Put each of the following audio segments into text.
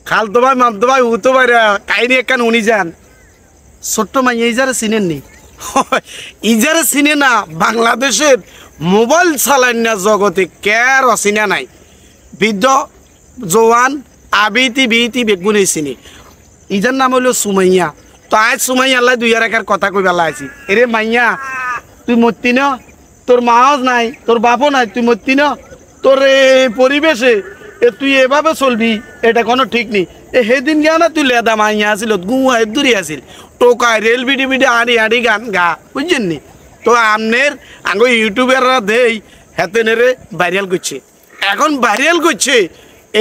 খালতো ভাই মামতো ভাই উতো ভাই কাহিনী একখান উনি যান ছোট্ট মাইয়া ইজারে চিনেন নি ইজারে চিনে না বাংলাদেশের মোবাইল চালান না জগতে কের অচিনা নাই বৃদ্ধ জওয়ান আবিতি বিতি বেগুনে চিনি ইজার নাম হলো সুমাইয়া তো আজ সুমাইয়া আল্লাহ দুই একার কথা কই বেলা আছি এরে মাইয়া তুই মরতি না তোর মাও নাই তোর বাপও নাই তুই মরতি না তোর পরিবেশে তুই এভাবে চলবি এটা কোনো ঠিক নেই সেদিন গিয়া না তুই লেদা মাইয়া আসিল গুয়া দূরে আসিল টোকায় রেল বিডি বিডি আড়ি আড়ি গান গা বুঝছেন নি তো আমনের আঙ্গ ইউটিউবাররা দেই হেতে নেরে ভাইরাল করছে এখন ভাইরাল করছে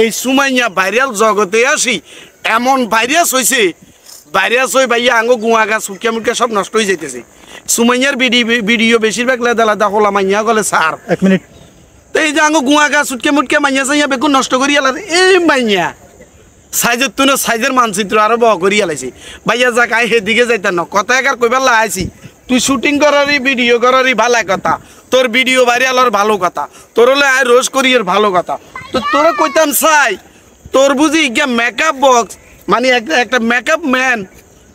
এই সুমাইয়া ভাইরাল জগতে আসি এমন ভাইরাস হয়েছে ভাইরাস হয়ে ভাইয়া আঙ্গ গুয়া গা শুকিয়া মুটকা সব নষ্ট হয়ে যাইতেছে সুমাইয়ার ভিডিও বেশিরভাগ লেদা লেদা হলা মাইয়া গলে সার 1 মিনিট তো এই যে আঙ্গ গুয়া গা সুটকে মুটকে মাইয়া চাইয়া বেগুন নষ্ট করি আলার এই মাইয়া সাইজের তুনো সাইজের মানচিত্র আরো বহ করি আলাইছি ভাইয়া যাক আই সেদিকে যাইতাম না কথা একার কইবার লাগাইছি তুই শুটিং করারই ভিডিও করারই ভালো কথা তোর ভিডিও ভাইরালর ভালো কথা তোর হলে আয় রোজ করি এর ভালো কথা তো তোরা কইতাম চাই তোর বুঝি ইগা মেকআপ বক্স মানে একটা মেকআপ ম্যান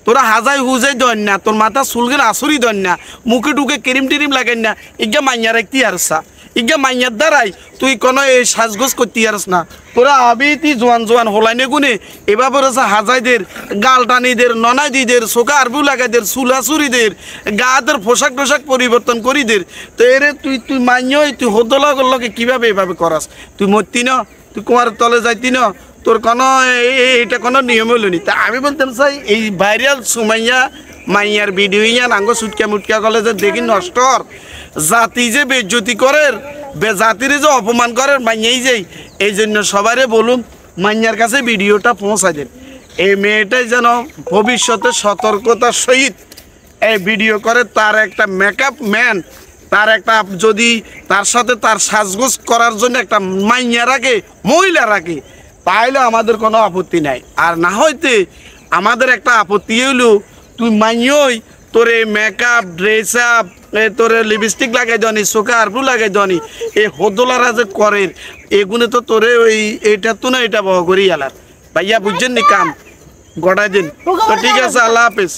তোরা হাজাই হুজাই দেন না তোর মাথা চুলগের আসরি দেন না মুখে টুকে ক্রিম টিরিম লাগাই না ইগা মাইয়া রাখতে আরসা ইগা মাইয়ার দ্বারাই তুই কোনো এই সাজগোজ করতে আরস না তোরা আবিতি জোয়ান জোয়ান হলাইনে গুনে এভাবে রয়েছে হাজাইদের গাল টানিদের ননাইদিদের চোখা আরবু লাগাইদের চুলাচুরিদের গাদের পোশাক টোশাক পরিবর্তন করিদের তো এরে তুই মাইয় তুই হদলকে কিভাবে এভাবে করাস তুই মরতি না তুই কুমার তলে যাইতি না তোর কোনো এটা কোনো নিয়ম হলো নি তা আমি বলতাম চাই এই ভাইরাল সুমাইয়া মাইয়ার ভিডিও ইয়ান আঙ্গ সুটকা মুটকা গলে যে দেখি নষ্টর জাতি যে বেজ্জতি করে জাতিরে যে অপমান করে মাইয়াই যাই এই জন্য সবারে বলুন মাইয়ার কাছে ভিডিওটা পৌঁছাই দেন এই মেয়েটাই যেন ভবিষ্যতে সতর্কতার সহিত এই ভিডিও করে তার একটা মেকআপ ম্যান তার একটা যদি তার সাথে তার সাজগোজ করার জন্য একটা মাইয়া রাখে মহিলা রাখে তাইলে আমাদের কোনো আপত্তি নাই আর না হইতে আমাদের একটা আপত্তি হইলো তুই মাইয়ই তোর এই মেকআপ ড্রেস আপ তোর লিপস্টিক লাগাই দনি চোখা আরবু লাগাই দনি এই হদলারা যে করে এগুলো তো তোরে ওই এইটা তো না এটা বহ করি আলার ভাইয়া বুঝছেন নি কাম গড়াই দিন তো ঠিক আছে আল্লাহ হাফেজ।